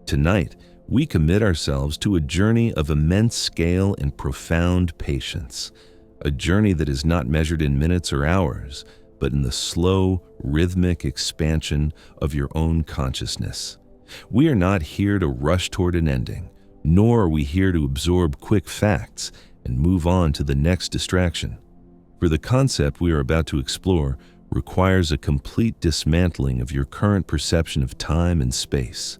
Tonight, we commit ourselves to a journey of immense scale and profound patience, a journey that is not measured in minutes or hours, but in the slow, rhythmic expansion of your own consciousness. We are not here to rush toward an ending, nor are we here to absorb quick facts and move on to the next distraction. For the concept we are about to explore requires a complete dismantling of your current perception of time and space.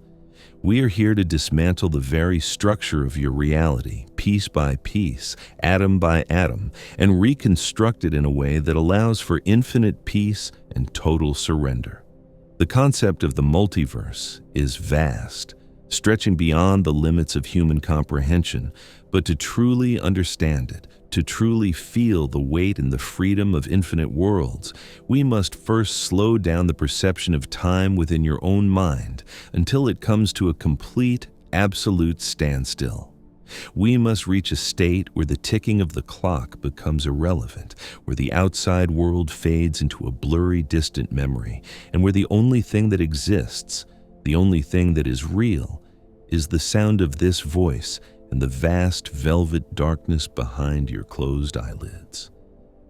We are here to dismantle the very structure of your reality, piece by piece, atom by atom, and reconstruct it in a way that allows for infinite peace and total surrender. The concept of the multiverse is vast, stretching beyond the limits of human comprehension, but to truly understand it, to truly feel the weight and the freedom of infinite worlds, we must first slow down the perception of time within your own mind until it comes to a complete, absolute standstill. We must reach a state where the ticking of the clock becomes irrelevant, where the outside world fades into a blurry, distant memory, and where the only thing that exists, the only thing that is real, is the sound of this voice and the vast velvet darkness behind your closed eyelids.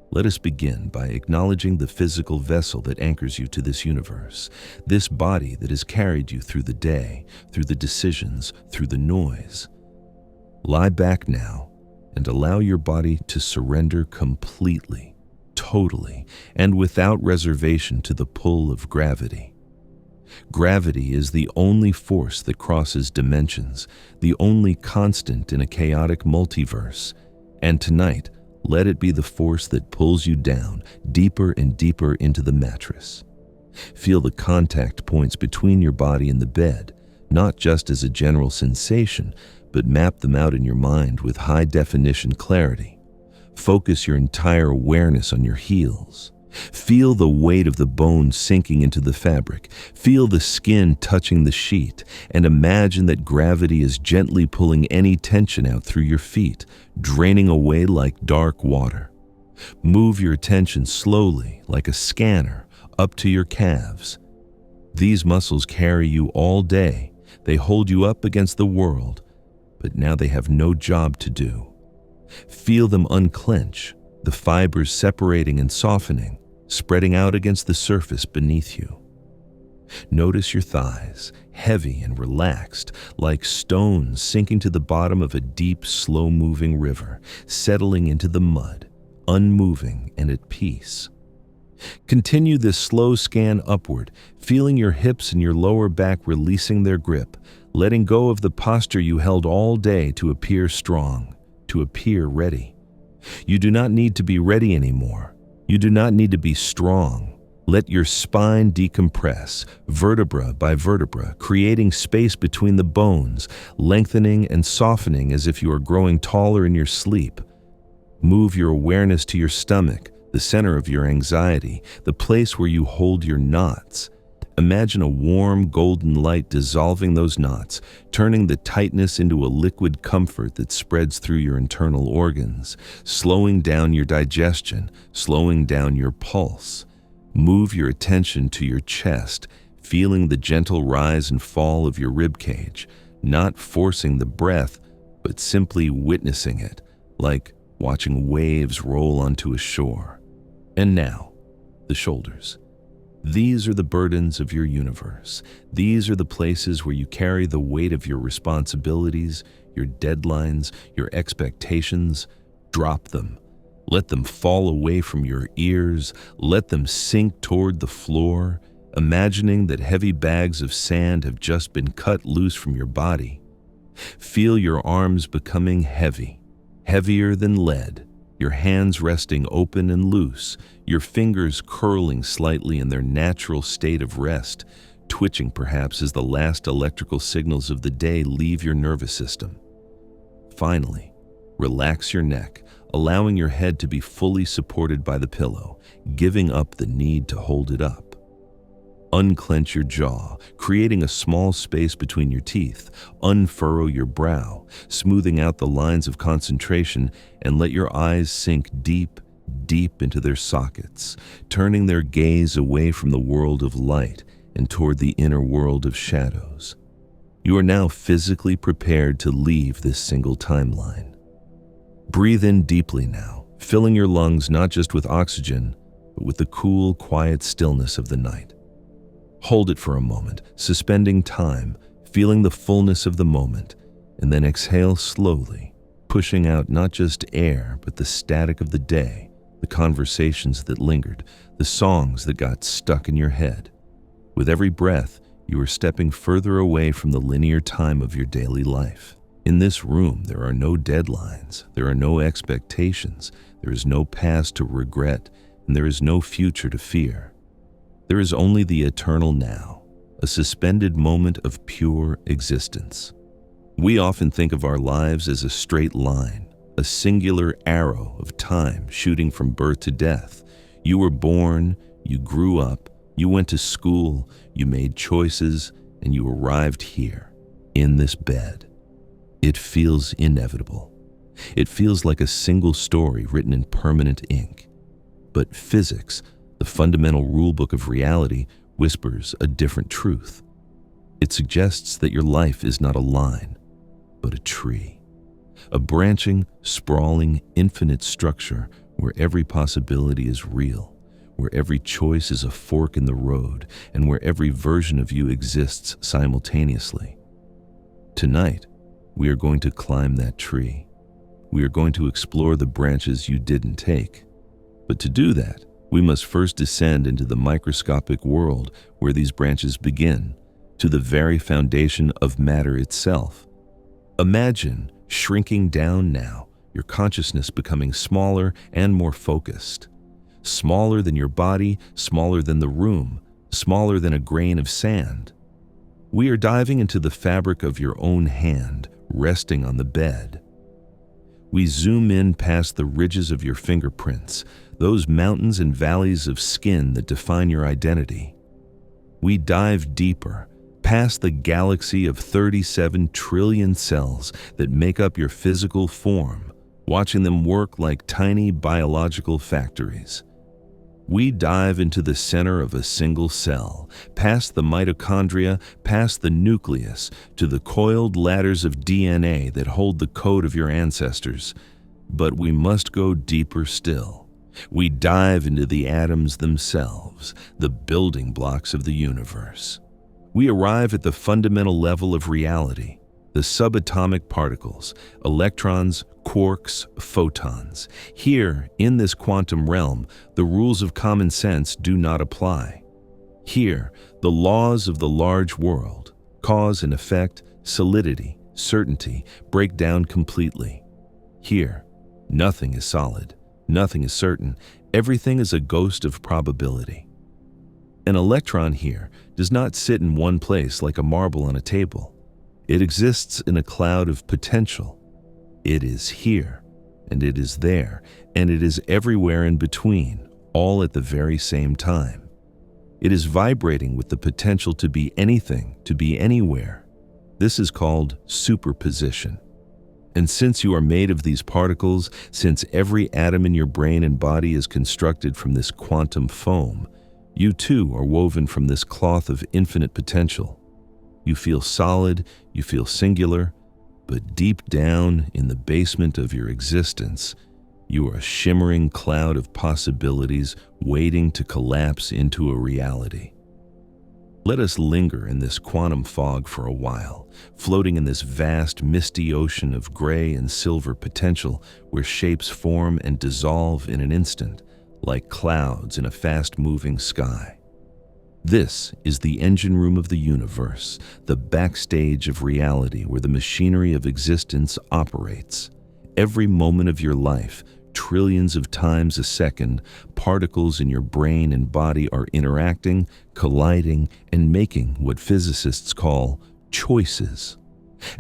Let us begin by acknowledging the physical vessel that anchors you to this universe, this body that has carried you through the day, through the decisions, through the noise. Lie back now and allow your body to surrender completely, totally, and without reservation to the pull of gravity. Gravity is the only force that crosses dimensions, the only constant in a chaotic multiverse. And tonight, let it be the force that pulls you down, deeper and deeper into the mattress. Feel the contact points between your body and the bed, not just as a general sensation, but map them out in your mind with high-definition clarity. Focus your entire awareness on your heels. Feel the weight of the bone sinking into the fabric. Feel the skin touching the sheet, and imagine that gravity is gently pulling any tension out through your feet, draining away like dark water. Move your attention slowly, like a scanner, up to your calves. These muscles carry you all day. They hold you up against the world, but now they have no job to do. Feel them unclench, the fibers separating and softening, spreading out against the surface beneath you. Notice your thighs, heavy and relaxed, like stones sinking to the bottom of a deep, slow-moving river, settling into the mud, unmoving and at peace. Continue this slow scan upward, feeling your hips and your lower back releasing their grip, letting go of the posture you held all day to appear strong, to appear ready. You do not need to be ready anymore. You do not need to be strong. Let your spine decompress, vertebra by vertebra, creating space between the bones, lengthening and softening as if you are growing taller in your sleep. Move your awareness to your stomach, the center of your anxiety, the place where you hold your knots. Imagine a warm, golden light dissolving those knots, turning the tightness into a liquid comfort that spreads through your internal organs, slowing down your digestion, slowing down your pulse. Move your attention to your chest, feeling the gentle rise and fall of your ribcage, not forcing the breath, but simply witnessing it, like watching waves roll onto a shore. And now, the shoulders. These are the burdens of your universe. These are the places where you carry the weight of your responsibilities, your deadlines, your expectations. Drop them. Let them fall away from your ears. Let them sink toward the floor, imagining that heavy bags of sand have just been cut loose from your body. Feel your arms becoming heavy, heavier than lead. Your hands resting open and loose, your fingers curling slightly in their natural state of rest, twitching perhaps as the last electrical signals of the day leave your nervous system. Finally, relax your neck, allowing your head to be fully supported by the pillow, giving up the need to hold it up. Unclench your jaw, creating a small space between your teeth. Unfurrow your brow, smoothing out the lines of concentration, and let your eyes sink deep, deep into their sockets, turning their gaze away from the world of light and toward the inner world of shadows. You are now physically prepared to leave this single timeline. Breathe in deeply now, filling your lungs not just with oxygen, but with the cool, quiet stillness of the night. Hold it for a moment, suspending time, feeling the fullness of the moment, and then exhale slowly, pushing out not just air, but the static of the day, the conversations that lingered, the songs that got stuck in your head. With every breath, you are stepping further away from the linear time of your daily life. In this room, there are no deadlines, there are no expectations, there is no past to regret, and there is no future to fear. There is only the eternal now, a suspended moment of pure existence. We often think of our lives as a straight line, a singular arrow of time shooting from birth to death. You were born, you grew up, you went to school, you made choices, and you arrived here, in this bed. It feels inevitable. It feels like a single story written in permanent ink. But physics, the fundamental rulebook of reality, whispers a different truth. It suggests that your life is not a line, but a tree. A branching, sprawling, infinite structure where every possibility is real, where every choice is a fork in the road, and where every version of you exists simultaneously. Tonight, we are going to climb that tree. We are going to explore the branches you didn't take. But to do that, we must first descend into the microscopic world where these branches begin, to the very foundation of matter itself. Imagine shrinking down now, your consciousness becoming smaller and more focused. Smaller than your body, smaller than the room, smaller than a grain of sand. We are diving into the fabric of your own hand, resting on the bed. We zoom in past the ridges of your fingerprints, those mountains and valleys of skin that define your identity. We dive deeper, past the galaxy of 37 trillion cells that make up your physical form, watching them work like tiny biological factories. We dive into the center of a single cell, past the mitochondria, past the nucleus, to the coiled ladders of DNA that hold the code of your ancestors. But we must go deeper still. We dive into the atoms themselves, the building blocks of the universe. We arrive at the fundamental level of reality, the subatomic particles, electrons, quarks, photons. Here, in this quantum realm, the rules of common sense do not apply. Here, the laws of the large world, cause and effect, solidity, certainty, break down completely. Here, nothing is solid, nothing is certain, everything is a ghost of probability. An electron here does not sit in one place like a marble on a table. It exists in a cloud of potential. It is here, and it is there, and it is everywhere in between, all at the very same time. It is vibrating with the potential to be anything, to be anywhere. This is called superposition. And since you are made of these particles, since every atom in your brain and body is constructed from this quantum foam, you too are woven from this cloth of infinite potential. You feel solid, you feel singular, but deep down in the basement of your existence, you are a shimmering cloud of possibilities waiting to collapse into a reality. Let us linger in this quantum fog for a while, floating in this vast, misty ocean of gray and silver potential where shapes form and dissolve in an instant, like clouds in a fast-moving sky. This is the engine room of the universe, the backstage of reality where the machinery of existence operates. Every moment of your life, trillions of times a second, particles in your brain and body are interacting, colliding, and making what physicists call choices.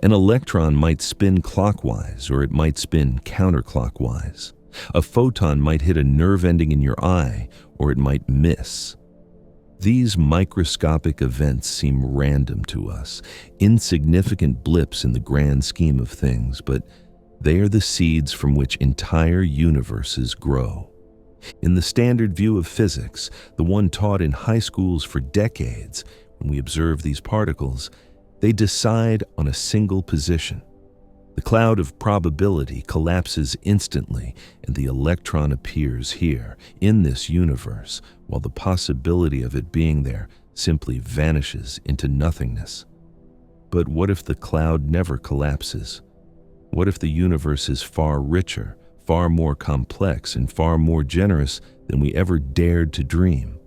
An electron might spin clockwise or it might spin counterclockwise. A photon might hit a nerve ending in your eye or it might miss. These microscopic events seem random to us, insignificant blips in the grand scheme of things, but they are the seeds from which entire universes grow. In the standard view of physics, the one taught in high schools for decades, when we observe these particles, They decide on a single position. The cloud of probability collapses instantly, and the electron appears here, in this universe, while the possibility of it being there simply vanishes into nothingness. But what if the cloud never collapses? What if the universe is far richer, far more complex, and far more generous than we ever dared to dream?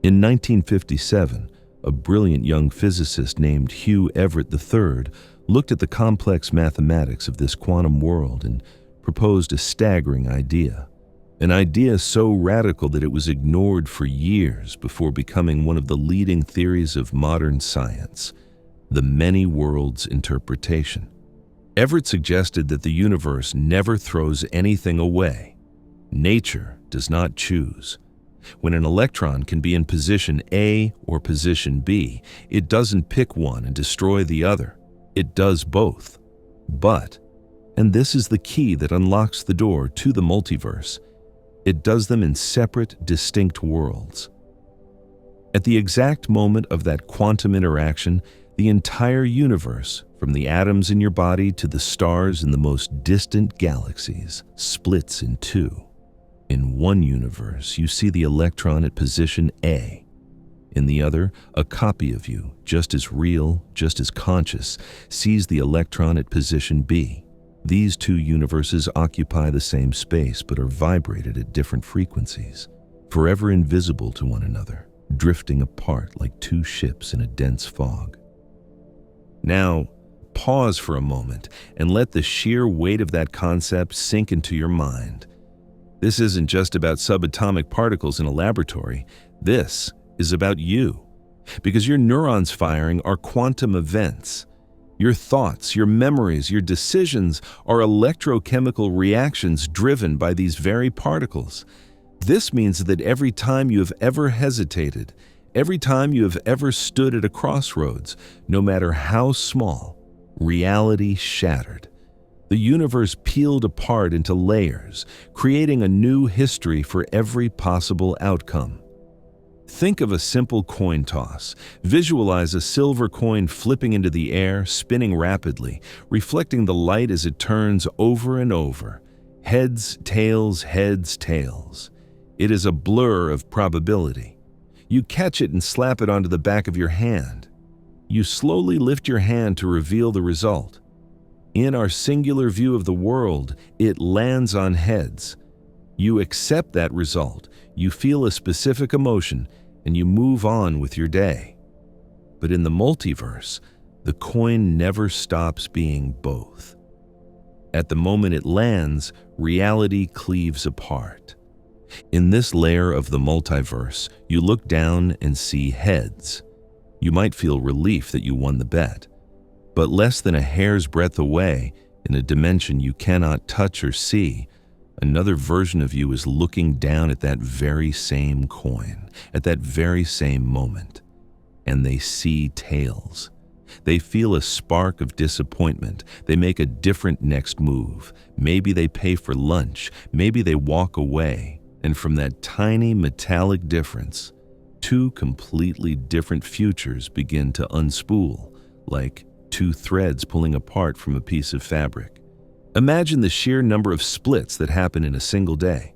In 1957, a brilliant young physicist named Hugh Everett III looked at the complex mathematics of this quantum world and proposed a staggering idea. An idea so radical that it was ignored for years before becoming one of the leading theories of modern science, the many worlds interpretation. Everett suggested that the universe never throws anything away. Nature does not choose. When an electron can be in position A or position B, it doesn't pick one and destroy the other. It does both. But, and this is the key that unlocks the door to the multiverse, it does them in separate, distinct worlds. At the exact moment of that quantum interaction, the entire universe, from the atoms in your body to the stars in the most distant galaxies, splits in two. In one universe, you see the electron at position A. In the other, a copy of you, just as real, just as conscious, sees the electron at position B. These two universes occupy the same space but are vibrated at different frequencies, forever invisible to one another, drifting apart like two ships in a dense fog. Now, pause for a moment and let the sheer weight of that concept sink into your mind. This isn't just about subatomic particles in a laboratory. This is about you, because your neurons firing are quantum events. Your thoughts, your memories, your decisions are electrochemical reactions driven by these very particles. This means that every time you have ever hesitated, every time you have ever stood at a crossroads, no matter how small, reality shattered. The universe peeled apart into layers, creating a new history for every possible outcome. Think of a simple coin toss. Visualize a silver coin flipping into the air, spinning rapidly, reflecting the light as it turns over and over. Heads, tails, heads, tails. It is a blur of probability. You catch it and slap it onto the back of your hand. You slowly lift your hand to reveal the result. In our singular view of the world, it lands on heads. You accept that result, you feel a specific emotion, and you move on with your day. But in the multiverse, the coin never stops being both. At the moment it lands, reality cleaves apart. In this layer of the multiverse, you look down and see heads. You might feel relief that you won the bet. But less than a hair's breadth away, in a dimension you cannot touch or see, another version of you is looking down at that very same coin, at that very same moment. And they see tails. They feel a spark of disappointment. They make a different next move. Maybe they pay for lunch. Maybe they walk away. And from that tiny metallic difference, two completely different futures begin to unspool, like two threads pulling apart from a piece of fabric. Imagine the sheer number of splits that happen in a single day.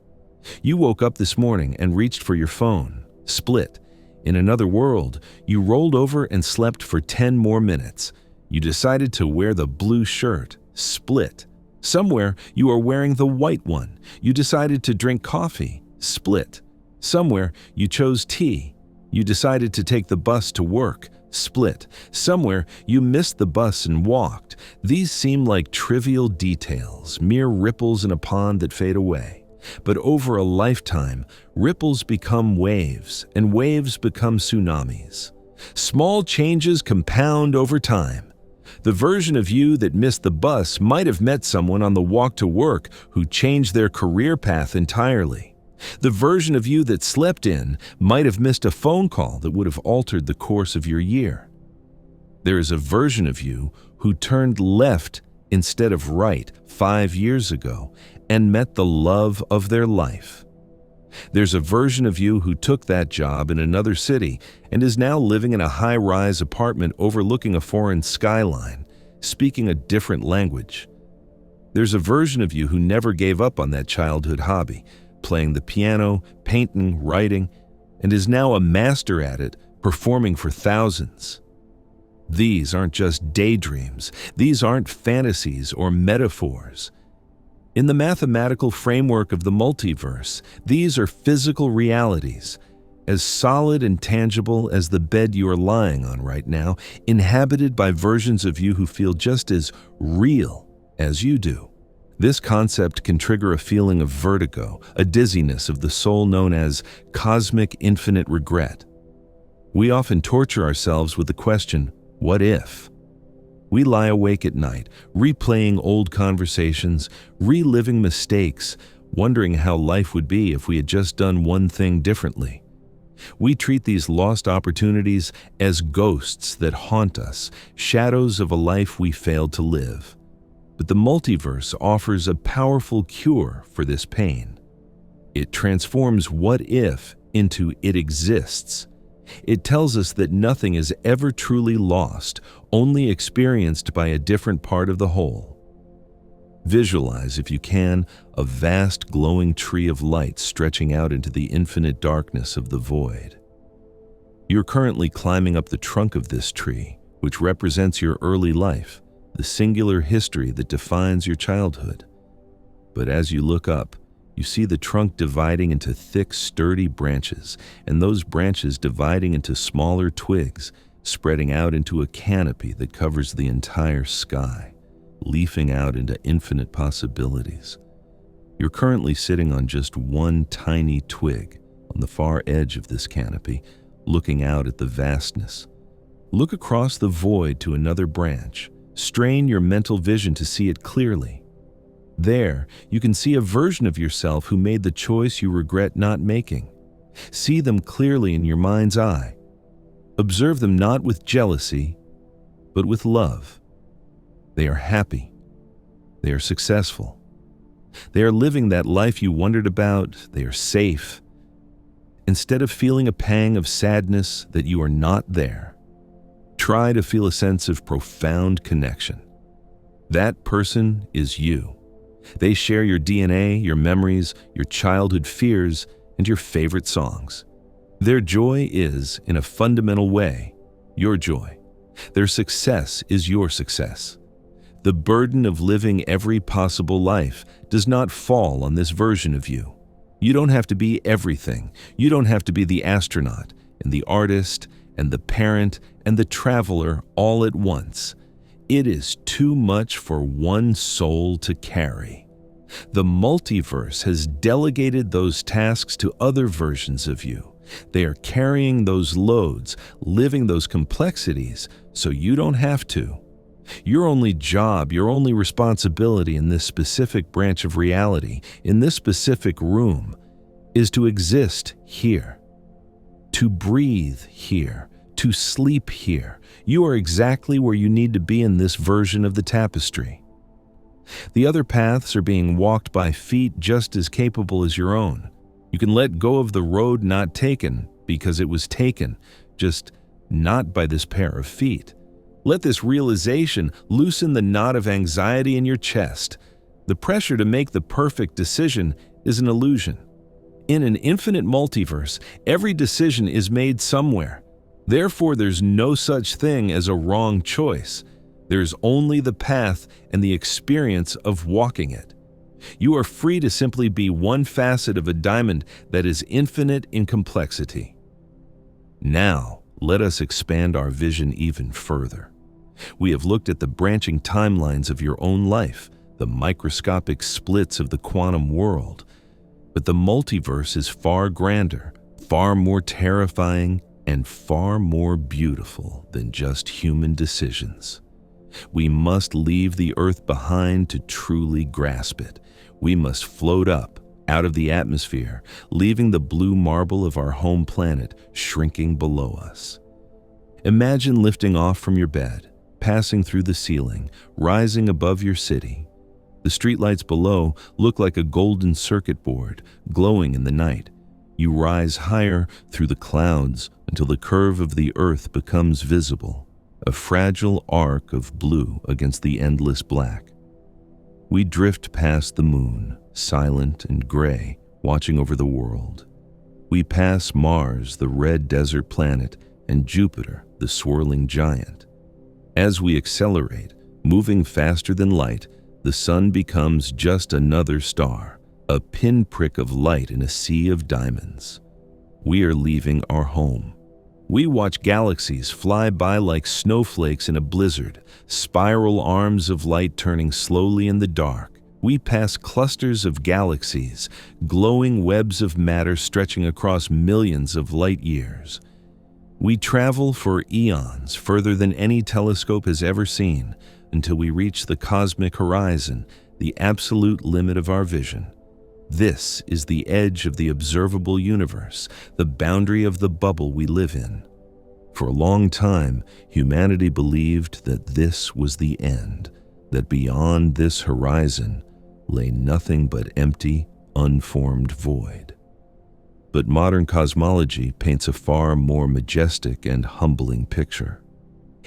You woke up this morning and reached for your phone. Split. In another world, you rolled over and slept for 10 more minutes. You decided to wear the blue shirt. Split. Somewhere, you are wearing the white one. You decided to drink coffee. Split. Somewhere, you chose tea. You decided to take the bus to work. Split. Somewhere, you missed the bus and walked. These seem like trivial details, mere ripples in a pond that fade away. But over a lifetime, ripples become waves, and waves become tsunamis. Small changes compound over time. The version of you that missed the bus might have met someone on the walk to work who changed their career path entirely. The version of you that slept in might have missed a phone call that would have altered the course of your year. There is a version of you who turned left instead of right 5 years ago and met the love of their life. There's a version of you who took that job in another city and is now living in a high-rise apartment overlooking a foreign skyline, speaking a different language. There's a version of you who never gave up on that childhood hobby, playing the piano, painting, writing, and is now a master at it, performing for thousands. These aren't just daydreams. These aren't fantasies or metaphors. In the mathematical framework of the multiverse, these are physical realities, as solid and tangible as the bed you are lying on right now, inhabited by versions of you who feel just as real as you do. This concept can trigger a feeling of vertigo, a dizziness of the soul known as cosmic infinite regret. We often torture ourselves with the question, what if? We lie awake at night, replaying old conversations, reliving mistakes, wondering how life would be if we had just done one thing differently. We treat these lost opportunities as ghosts that haunt us, shadows of a life we failed to live. But the multiverse offers a powerful cure for this pain. It transforms what if into it exists. It tells us that nothing is ever truly lost, only experienced by a different part of the whole. Visualize, if you can, a vast glowing tree of light stretching out into the infinite darkness of the void. You're currently climbing up the trunk of this tree, which represents your early life, the singular history that defines your childhood. But as you look up, you see the trunk dividing into thick, sturdy branches, and those branches dividing into smaller twigs, spreading out into a canopy that covers the entire sky, leafing out into infinite possibilities. You're currently sitting on just one tiny twig on the far edge of this canopy, looking out at the vastness. Look across the void to another branch. Strain your mental vision to see it clearly. There, you can see a version of yourself who made the choice you regret not making. See them clearly in your mind's eye. Observe them not with jealousy, but with love. They are happy. They are successful. They are living that life you wondered about. They are safe. Instead of feeling a pang of sadness that you are not there, try to feel a sense of profound connection. That person is you. They share your DNA, your memories, your childhood fears, and your favorite songs. Their joy is, in a fundamental way, your joy. Their success is your success. The burden of living every possible life does not fall on this version of you. You don't have to be everything. You don't have to be the astronaut, and the artist, and the parent, and the traveler all at once. It is too much for one soul to carry. The multiverse has delegated those tasks to other versions of you. They are carrying those loads, living those complexities, so you don't have to. Your only job, your only responsibility in this specific branch of reality, in this specific room, is to exist here, to breathe here, to sleep here. You are exactly where you need to be in this version of the tapestry. The other paths are being walked by feet just as capable as your own. You can let go of the road not taken because it was taken, just not by this pair of feet. Let this realization loosen the knot of anxiety in your chest. The pressure to make the perfect decision is an illusion. In an infinite multiverse, every decision is made somewhere. Therefore, there's no such thing as a wrong choice. There's only the path and the experience of walking it. You are free to simply be one facet of a diamond that is infinite in complexity. Now, let us expand our vision even further. We have looked at the branching timelines of your own life, the microscopic splits of the quantum world. But the multiverse is far grander, far more terrifying, and far more beautiful than just human decisions. We must leave the Earth behind to truly grasp it. We must float up, out of the atmosphere, leaving the blue marble of our home planet shrinking below us. Imagine lifting off from your bed, passing through the ceiling, rising above your city. The streetlights below look like a golden circuit board, glowing in the night, You rise higher through the clouds until the curve of the earth becomes visible, a fragile arc of blue against the endless black. We drift past the moon, silent and gray, watching over the world. We pass Mars, the red desert planet, and Jupiter, the swirling giant. As we accelerate, moving faster than light, the sun becomes just another star, a pinprick of light in a sea of diamonds. We are leaving our home. We watch galaxies fly by like snowflakes in a blizzard, spiral arms of light turning slowly in the dark. We pass clusters of galaxies, glowing webs of matter stretching across millions of light years. We travel for eons, further than any telescope has ever seen, until we reach the cosmic horizon, the absolute limit of our vision. This is the edge of the observable universe, the boundary of the bubble we live in. For a long time, humanity believed that this was the end, that beyond this horizon lay nothing but empty, unformed void. But modern cosmology paints a far more majestic and humbling picture.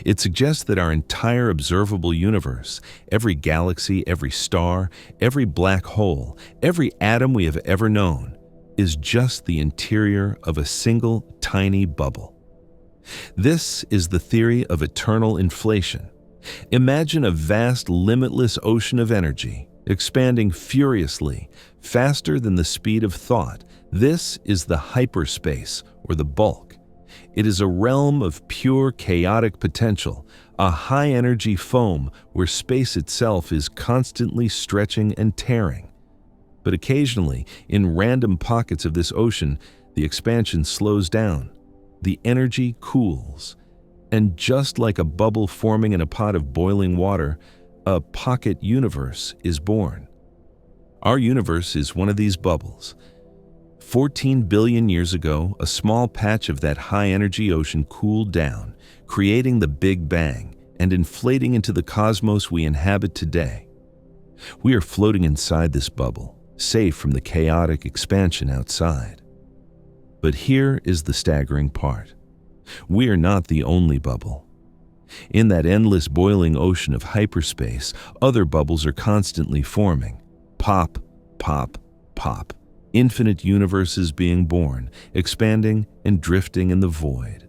It suggests that our entire observable universe, every galaxy, every star, every black hole, every atom we have ever known, is just the interior of a single tiny bubble. This is the theory of eternal inflation. Imagine a vast, limitless ocean of energy, expanding furiously, faster than the speed of thought. This is the hyperspace, or the bulk. It is a realm of pure chaotic potential, a high-energy foam where space itself is constantly stretching and tearing. But occasionally, in random pockets of this ocean, the expansion slows down. The energy cools. And just like a bubble forming in a pot of boiling water, a pocket universe is born. Our universe is one of these bubbles. 14 billion years ago, a small patch of that high-energy ocean cooled down, creating the Big Bang and inflating into the cosmos we inhabit today. We are floating inside this bubble, safe from the chaotic expansion outside. But here is the staggering part. We are not the only bubble. In that endless boiling ocean of hyperspace, other bubbles are constantly forming. Pop, pop, pop. Infinite universes being born, expanding and drifting in the void.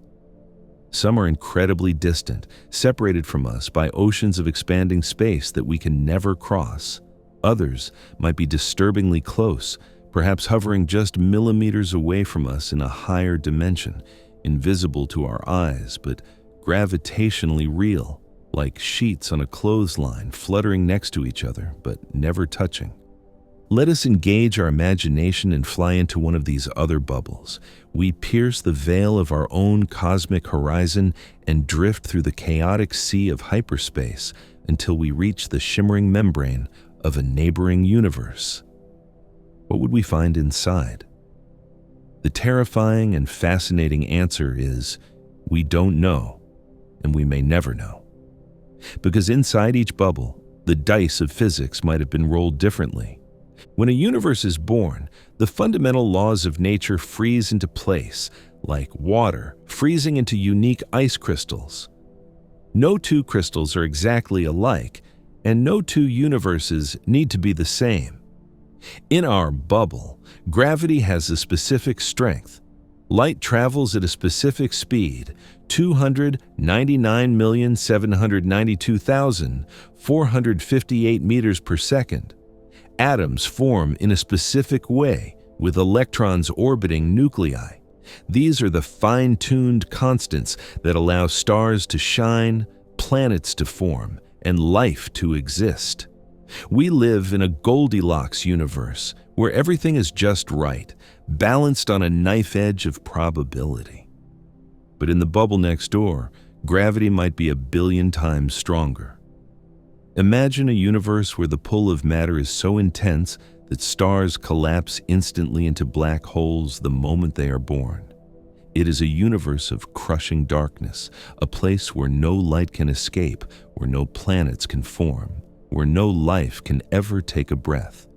Some are incredibly distant, separated from us by oceans of expanding space that we can never cross. Others might be disturbingly close, perhaps hovering just millimeters away from us in a higher dimension, invisible to our eyes, but gravitationally real, like sheets on a clothesline fluttering next to each other, but never touching. Let us engage our imagination and fly into one of these other bubbles. We pierce the veil of our own cosmic horizon and drift through the chaotic sea of hyperspace until we reach the shimmering membrane of a neighboring universe. What would we find inside? The terrifying and fascinating answer is, we don't know, and we may never know. Because inside each bubble, the dice of physics might have been rolled differently. When a universe is born, the fundamental laws of nature freeze into place, like water freezing into unique ice crystals. No two crystals are exactly alike, and no two universes need to be the same. In our bubble, gravity has a specific strength. Light travels at a specific speed, 299,792,458 meters per second. Atoms form in a specific way, with electrons orbiting nuclei. These are the fine-tuned constants that allow stars to shine, planets to form, and life to exist. We live in a Goldilocks universe, where everything is just right, balanced on a knife edge of probability. But in the bubble next door, gravity might be 1 billion times stronger. Imagine a universe where the pull of matter is so intense that stars collapse instantly into black holes the moment they are born. It is a universe of crushing darkness, a place where no light can escape, where no planets can form, where no life can ever take a breath.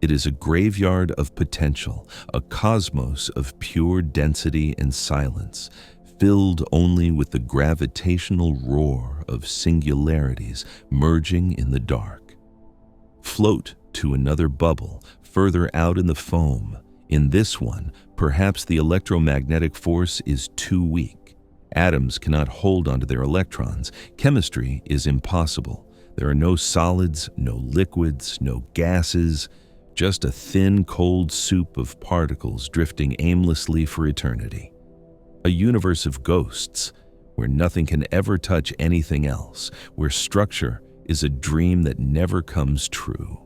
It is a graveyard of potential, a cosmos of pure density and silence, filled only with the gravitational roar of singularities merging in the dark. Float to another bubble, further out in the foam. In this one, perhaps the electromagnetic force is too weak. Atoms cannot hold onto their electrons. Chemistry is impossible. There are no solids, no liquids, no gases, just a thin, cold soup of particles drifting aimlessly for eternity. A universe of ghosts, where nothing can ever touch anything else, where structure is a dream that never comes true.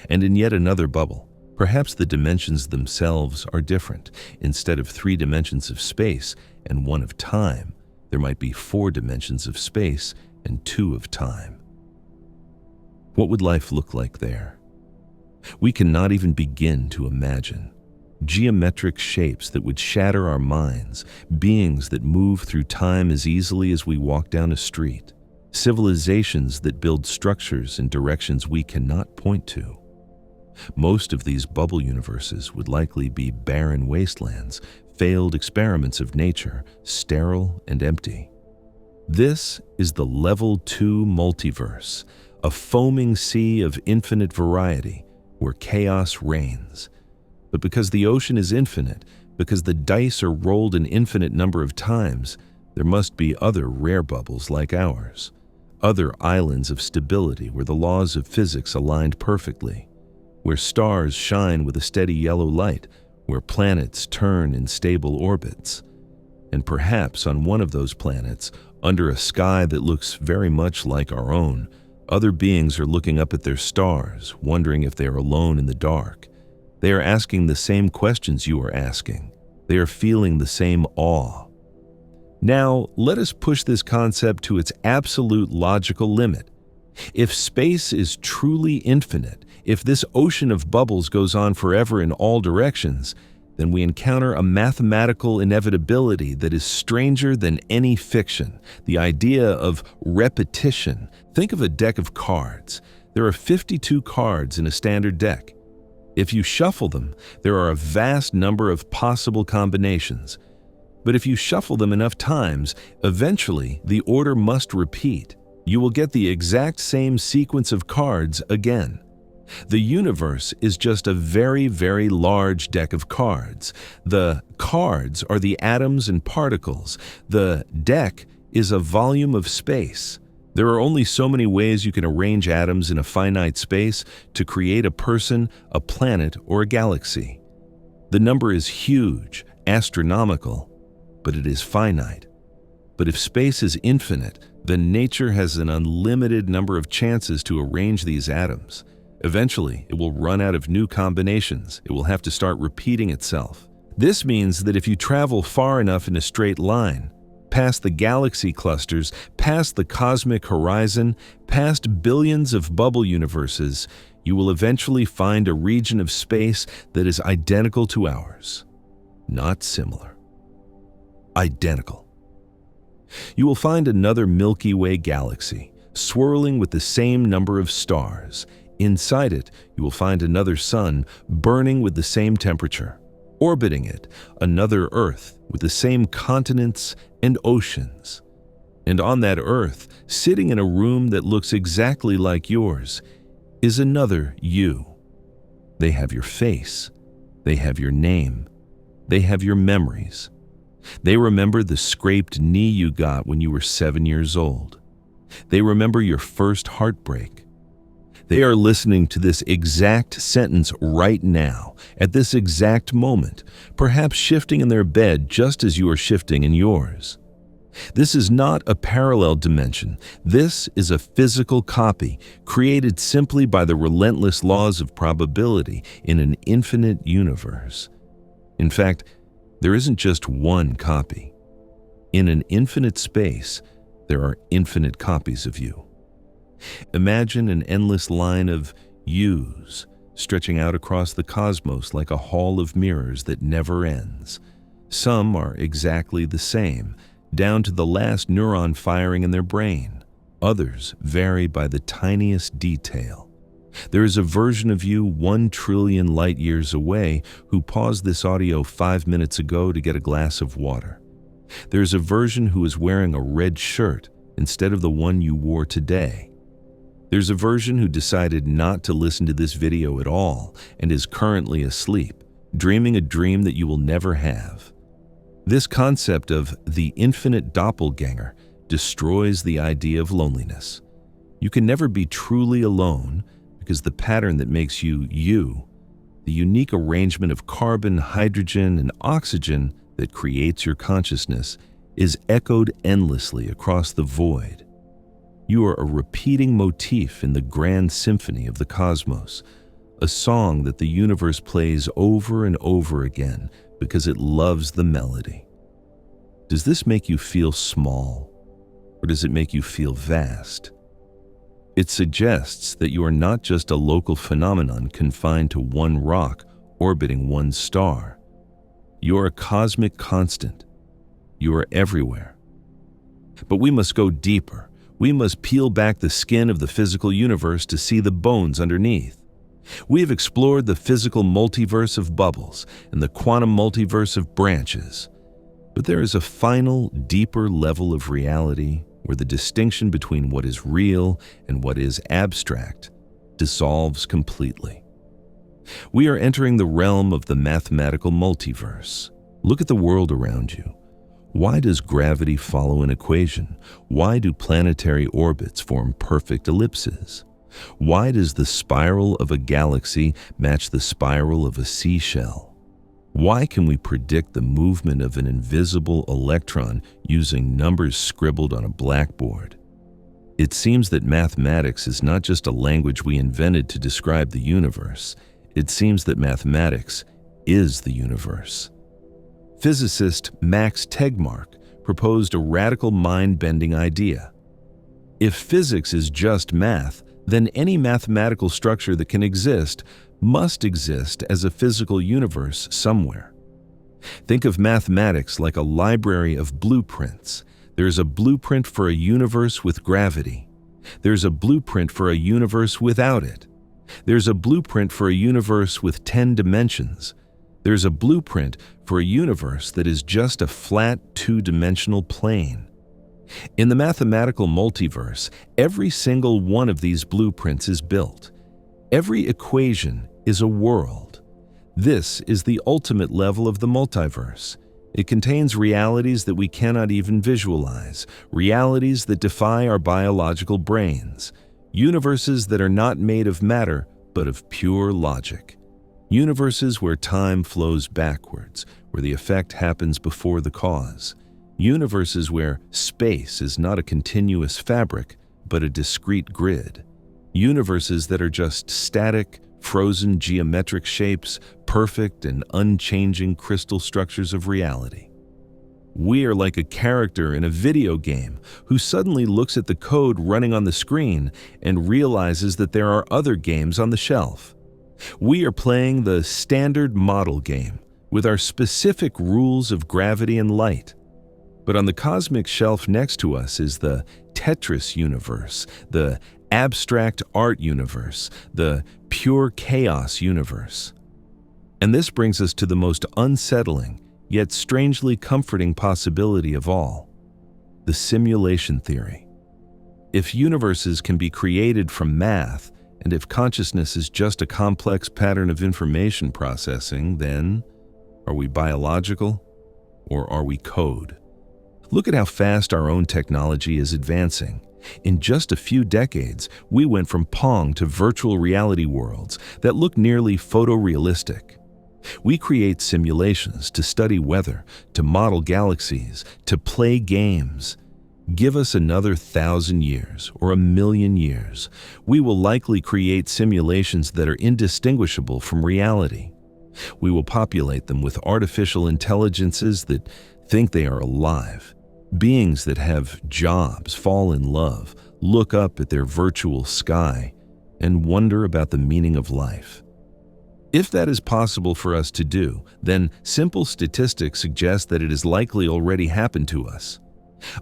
And in yet another bubble, perhaps the dimensions themselves are different. Instead of 3 dimensions of space and 1 of time, there might be 4 dimensions of space and 2 of time. What would life look like there? We cannot even begin to imagine. Geometric shapes that would shatter our minds, beings that move through time as easily as we walk down a street, civilizations that build structures in directions we cannot point to. Most of these bubble universes would likely be barren wastelands, failed experiments of nature, sterile and empty. This is the Level 2 multiverse, a foaming sea of infinite variety where chaos reigns. But because the ocean is infinite, because the dice are rolled an infinite number of times, there must be other rare bubbles like ours, other islands of stability where the laws of physics aligned perfectly, where stars shine with a steady yellow light, where planets turn in stable orbits. And perhaps on one of those planets, under a sky that looks very much like our own, other beings are looking up at their stars, wondering if they are alone in the dark. They are asking the same questions you are asking. They are feeling the same awe. Now, let us push this concept to its absolute logical limit. If space is truly infinite, if this ocean of bubbles goes on forever in all directions, then we encounter a mathematical inevitability that is stranger than any fiction. The idea of repetition. Think of a deck of cards. There are 52 cards in a standard deck. If you shuffle them, there are a vast number of possible combinations. But if you shuffle them enough times, eventually the order must repeat. You will get the exact same sequence of cards again. The universe is just a very, very large deck of cards. The cards are the atoms and particles. The deck is a volume of space. There are only so many ways you can arrange atoms in a finite space to create a person, a planet, or a galaxy. The number is huge, astronomical, but it is finite. But if space is infinite, then nature has an unlimited number of chances to arrange these atoms. Eventually, it will run out of new combinations. It will have to start repeating itself. This means that if you travel far enough in a straight line, past the galaxy clusters, past the cosmic horizon, past billions of bubble universes, you will eventually find a region of space that is identical to ours. Not similar. Identical. You will find another Milky Way galaxy, swirling with the same number of stars. Inside it, you will find another sun burning with the same temperature. Orbiting it, another Earth with the same continents and oceans. And on that Earth, sitting in a room that looks exactly like yours, is another you. They have your face. They have your name. They have your memories. They remember the scraped knee you got when you were 7 years old. They remember your first heartbreak. They are listening to this exact sentence right now, at this exact moment, perhaps shifting in their bed just as you are shifting in yours. This is not a parallel dimension. This is a physical copy, created simply by the relentless laws of probability in an infinite universe. In fact, there isn't just one copy. In an infinite space, there are infinite copies of you. Imagine an endless line of yous stretching out across the cosmos like a hall of mirrors that never ends. Some are exactly the same, down to the last neuron firing in their brain. Others vary by the tiniest detail. There is a version of you 1 trillion light years away who paused this audio 5 minutes ago to get a glass of water. There is a version who is wearing a red shirt instead of the one you wore today. There's a version who decided not to listen to this video at all and is currently asleep, dreaming a dream that you will never have. This concept of the infinite doppelganger destroys the idea of loneliness. You can never be truly alone because the pattern that makes you you, the unique arrangement of carbon, hydrogen, and oxygen that creates your consciousness, is echoed endlessly across the void. You are a repeating motif in the grand symphony of the cosmos, a song that the universe plays over and over again because it loves the melody. Does this make you feel small, or does it make you feel vast? It suggests that you are not just a local phenomenon confined to one rock orbiting one star. You are a cosmic constant. You are everywhere. But we must go deeper. We must peel back the skin of the physical universe to see the bones underneath. We have explored the physical multiverse of bubbles and the quantum multiverse of branches. But there is a final, deeper level of reality where the distinction between what is real and what is abstract dissolves completely. We are entering the realm of the mathematical multiverse. Look at the world around you. Why does gravity follow an equation? Why do planetary orbits form perfect ellipses? Why does the spiral of a galaxy match the spiral of a seashell? Why can we predict the movement of an invisible electron using numbers scribbled on a blackboard? It seems that mathematics is not just a language we invented to describe the universe. It seems that mathematics is the universe. Physicist Max Tegmark proposed a radical mind-bending idea. If physics is just math, then any mathematical structure that can exist must exist as a physical universe somewhere. Think of mathematics like a library of blueprints. There's a blueprint for a universe with gravity. There's a blueprint for a universe without it. There's a blueprint for a universe with 10 dimensions. There's a blueprint for a universe that is just a flat, two-dimensional plane. In the mathematical multiverse, every single one of these blueprints is built. Every equation is a world. This is the ultimate level of the multiverse. It contains realities that we cannot even visualize, realities that defy our biological brains, universes that are not made of matter but of pure logic. Universes where time flows backwards, where the effect happens before the cause. Universes where space is not a continuous fabric, but a discrete grid. Universes that are just static, frozen geometric shapes, perfect and unchanging crystal structures of reality. We are like a character in a video game who suddenly looks at the code running on the screen and realizes that there are other games on the shelf. We are playing the standard model game with our specific rules of gravity and light. But on the cosmic shelf next to us is the Tetris universe, the abstract art universe, the pure chaos universe. And this brings us to the most unsettling, yet strangely comforting possibility of all, the simulation theory. If universes can be created from math, and if consciousness is just a complex pattern of information processing, then are we biological or are we code? Look at how fast our own technology is advancing. In just a few decades, we went from Pong to virtual reality worlds that look nearly photorealistic. We create simulations to study weather, to model galaxies, to play games. Give us another 1,000 years or 1,000,000 years. We will likely create simulations that are indistinguishable from reality. We will populate them with artificial intelligences that think they are alive. Beings that have jobs, fall in love, look up at their virtual sky, and wonder about the meaning of life. If that is possible for us to do, then simple statistics suggest that it has likely already happened to us.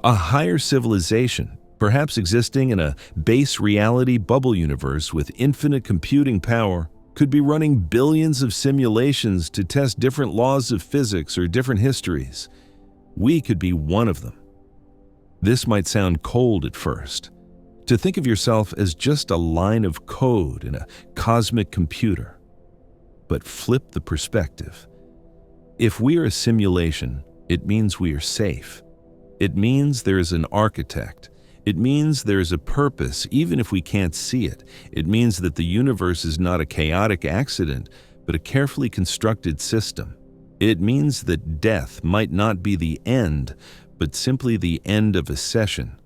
A higher civilization, Perhaps existing in a base reality bubble universe with infinite computing power could be running billions of simulations to test different laws of physics or different histories. We could be one of them. This might sound cold at first, to think of yourself as just a line of code in a cosmic computer. But flip the perspective. If we are a simulation, it means we are safe. It means there is an architect. It means there is a purpose, even if we can't see it. It means that the universe is not a chaotic accident, but a carefully constructed system. It means that death might not be the end, but simply the end of a session,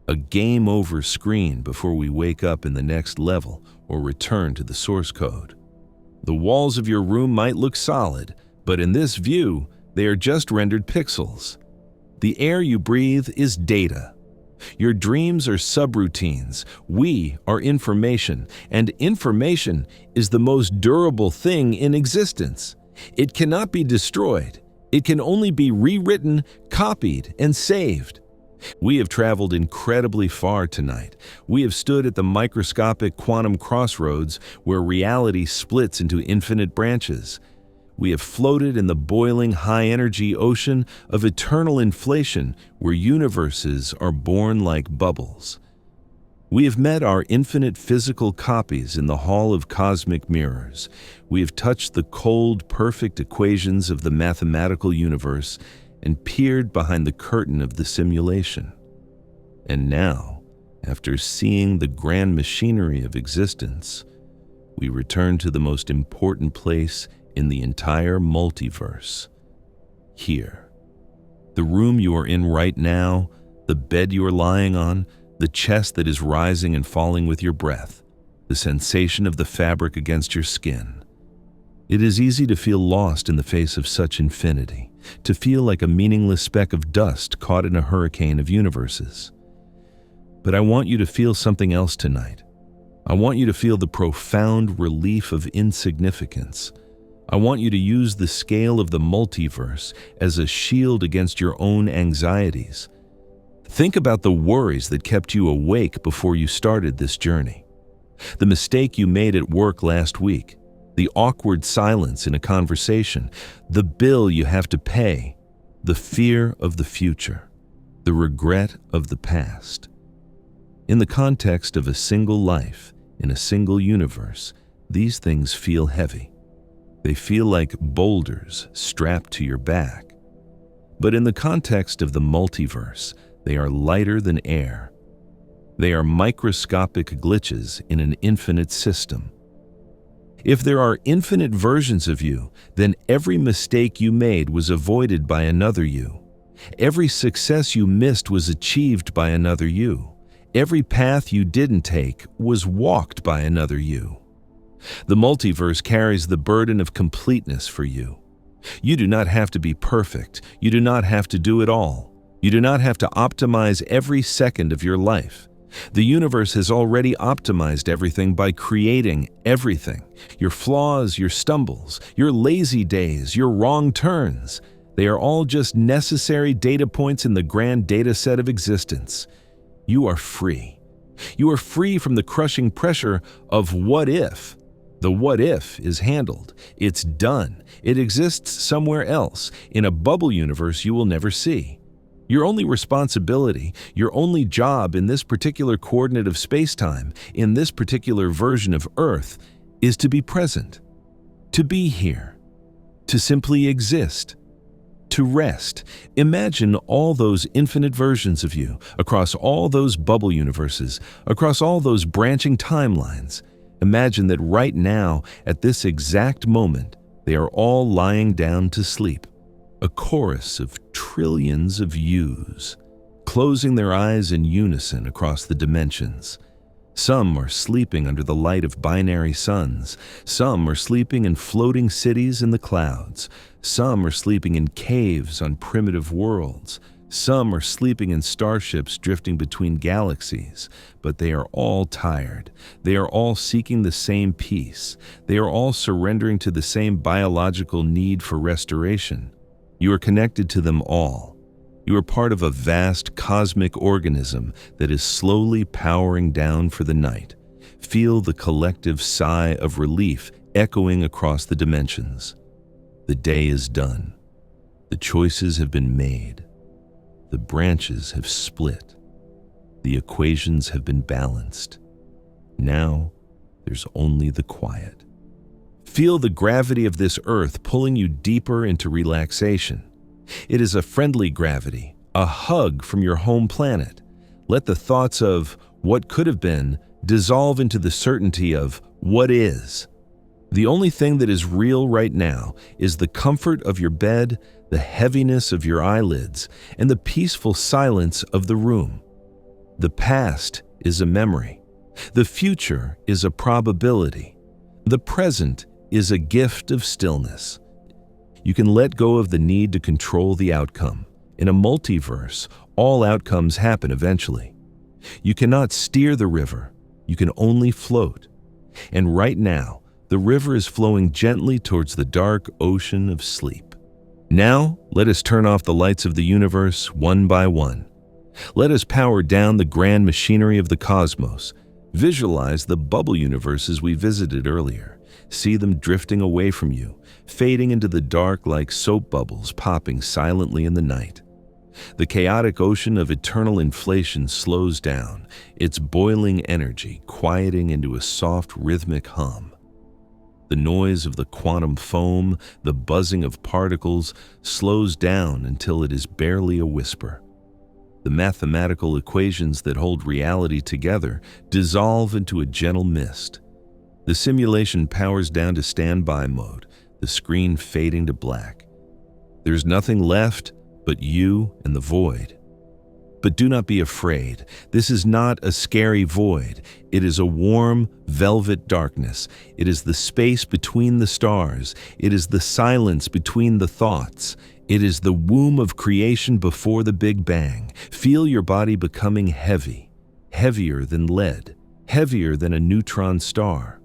a game over screen before we wake up in the next level or return to the source code. The walls of your room might look solid, but in this view, they are just rendered pixels. The air you breathe is data. Your dreams are subroutines. We are information, and information is the most durable thing in existence. It cannot be destroyed. It can only be rewritten, copied, and saved. We have traveled incredibly far tonight. We have stood at the microscopic quantum crossroads where reality splits into infinite branches. We have floated in the boiling high-energy ocean of eternal inflation where universes are born like bubbles. We have met our infinite physical copies in the hall of cosmic mirrors. We have touched the cold, perfect equations of the mathematical universe and peered behind the curtain of the simulation. And now, after seeing the grand machinery of existence, we return to the most important place in the entire multiverse. Here. The room you are in right now, the bed you are lying on, the chest that is rising and falling with your breath, the sensation of the fabric against your skin. It is easy to feel lost in the face of such infinity, to feel like a meaningless speck of dust caught in a hurricane of universes. But I want you to feel something else tonight. I want you to feel the profound relief of insignificance. I want you to use the scale of the multiverse as a shield against your own anxieties. Think about the worries that kept you awake before you started this journey. The mistake you made at work last week, the awkward silence in a conversation, the bill you have to pay, the fear of the future, the regret of the past. In the context of a single life, in a single universe, these things feel heavy. They feel like boulders strapped to your back. But in the context of the multiverse, they are lighter than air. They are microscopic glitches in an infinite system. If there are infinite versions of you, then every mistake you made was avoided by another you. Every success you missed was achieved by another you. Every path you didn't take was walked by another you. The multiverse carries the burden of completeness for you. You do not have to be perfect. You do not have to do it all. You do not have to optimize every second of your life. The universe has already optimized everything by creating everything. Your flaws, your stumbles, your lazy days, your wrong turns. They are all just necessary data points in the grand data set of existence. You are free. You are free from the crushing pressure of what if. The what if is handled. It's done. It exists somewhere else, in a bubble universe you will never see. Your only responsibility, your only job in this particular coordinate of space-time, in this particular version of Earth, is to be present, to be here, to simply exist, to rest. Imagine all those infinite versions of you, across all those bubble universes, across all those branching timelines. Imagine that right now, at this exact moment, they are all lying down to sleep. A chorus of trillions of yous, closing their eyes in unison across the dimensions. Some are sleeping under the light of binary suns. Some are sleeping in floating cities in the clouds. Some are sleeping in caves on primitive worlds. Some are sleeping in starships drifting between galaxies, but they are all tired. They are all seeking the same peace. They are all surrendering to the same biological need for restoration. You are connected to them all. You are part of a vast cosmic organism that is slowly powering down for the night. Feel the collective sigh of relief echoing across the dimensions. The day is done. The choices have been made. The branches have split. The equations have been balanced. Now, there's only the quiet. Feel the gravity of this earth pulling you deeper into relaxation. It is a friendly gravity, a hug from your home planet. Let the thoughts of what could have been dissolve into the certainty of what is. The only thing that is real right now is the comfort of your bed, the heaviness of your eyelids, and the peaceful silence of the room. The past is a memory. The future is a probability. The present is a gift of stillness. You can let go of the need to control the outcome. In a multiverse, all outcomes happen eventually. You cannot steer the river. You can only float. And right now, the river is flowing gently towards the dark ocean of sleep. Now, let us turn off the lights of the universe one by one. Let us power down the grand machinery of the cosmos. Visualize the bubble universes we visited earlier. See them drifting away from you, fading into the dark like soap bubbles popping silently in the night. The chaotic ocean of eternal inflation slows down, its boiling energy quieting into a soft rhythmic hum. The noise of the quantum foam, the buzzing of particles, slows down until it is barely a whisper. The mathematical equations that hold reality together dissolve into a gentle mist. The simulation powers down to standby mode, the screen fading to black. There's nothing left but you and the void. But do not be afraid. This is not a scary void. It is a warm, velvet darkness. It is the space between the stars. It is the silence between the thoughts. It is the womb of creation before the Big Bang. Feel your body becoming heavy, heavier than lead, heavier than a neutron star.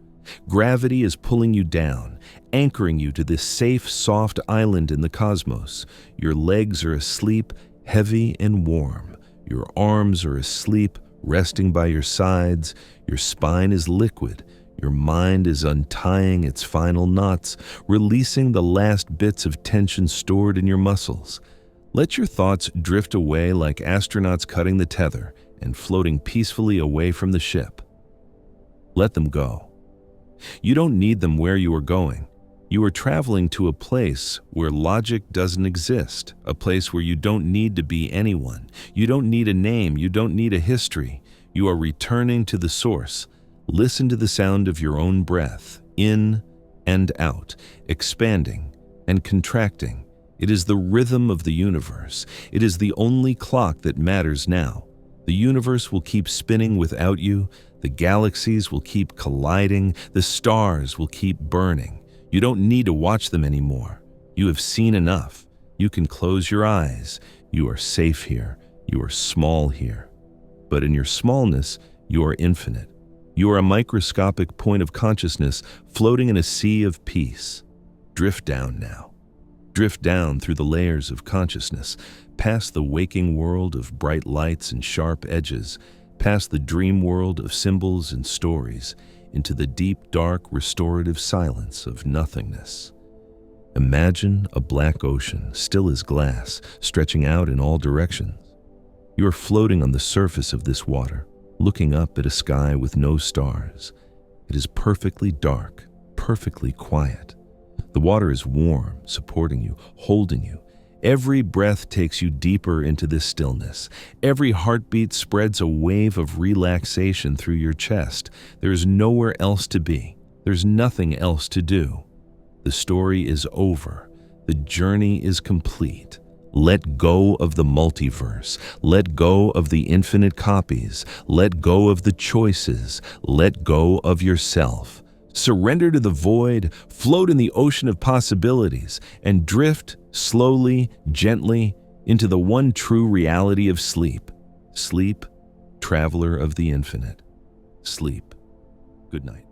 Gravity is pulling you down, anchoring you to this safe, soft island in the cosmos. Your legs are asleep, heavy and warm. Your arms are asleep, resting by your sides. Your spine is liquid. Your mind is untying its final knots, releasing the last bits of tension stored in your muscles. Let your thoughts drift away like astronauts cutting the tether and floating peacefully away from the ship. Let them go. You don't need them where you are going. You are traveling to a place where logic doesn't exist, a place where you don't need to be anyone. You don't need a name. You don't need a history. You are returning to the source. Listen to the sound of your own breath, in and out, expanding and contracting. It is the rhythm of the universe. It is the only clock that matters now. The universe will keep spinning without you. The galaxies will keep colliding. The stars will keep burning. You don't need to watch them anymore. You have seen enough. You can close your eyes. You are safe here. You are small here. But in your smallness, you are infinite. You are a microscopic point of consciousness floating in a sea of peace. Drift down now. Drift down through the layers of consciousness, past the waking world of bright lights and sharp edges, past the dream world of symbols and stories, into the deep, dark, restorative silence of nothingness. Imagine a black ocean, still as glass, stretching out in all directions. You are floating on the surface of this water, looking up at a sky with no stars. It is perfectly dark, perfectly quiet. The water is warm, supporting you, holding you. Every breath takes you deeper into this stillness. Every heartbeat spreads a wave of relaxation through your chest. There is nowhere else to be. There's nothing else to do. The story is over. The journey is complete. Let go of the multiverse. Let go of the infinite copies. Let go of the choices. Let go of yourself. Surrender to the void, float in the ocean of possibilities, and drift slowly, gently, into the one true reality of sleep. Sleep, traveler of the infinite. Sleep. Good night.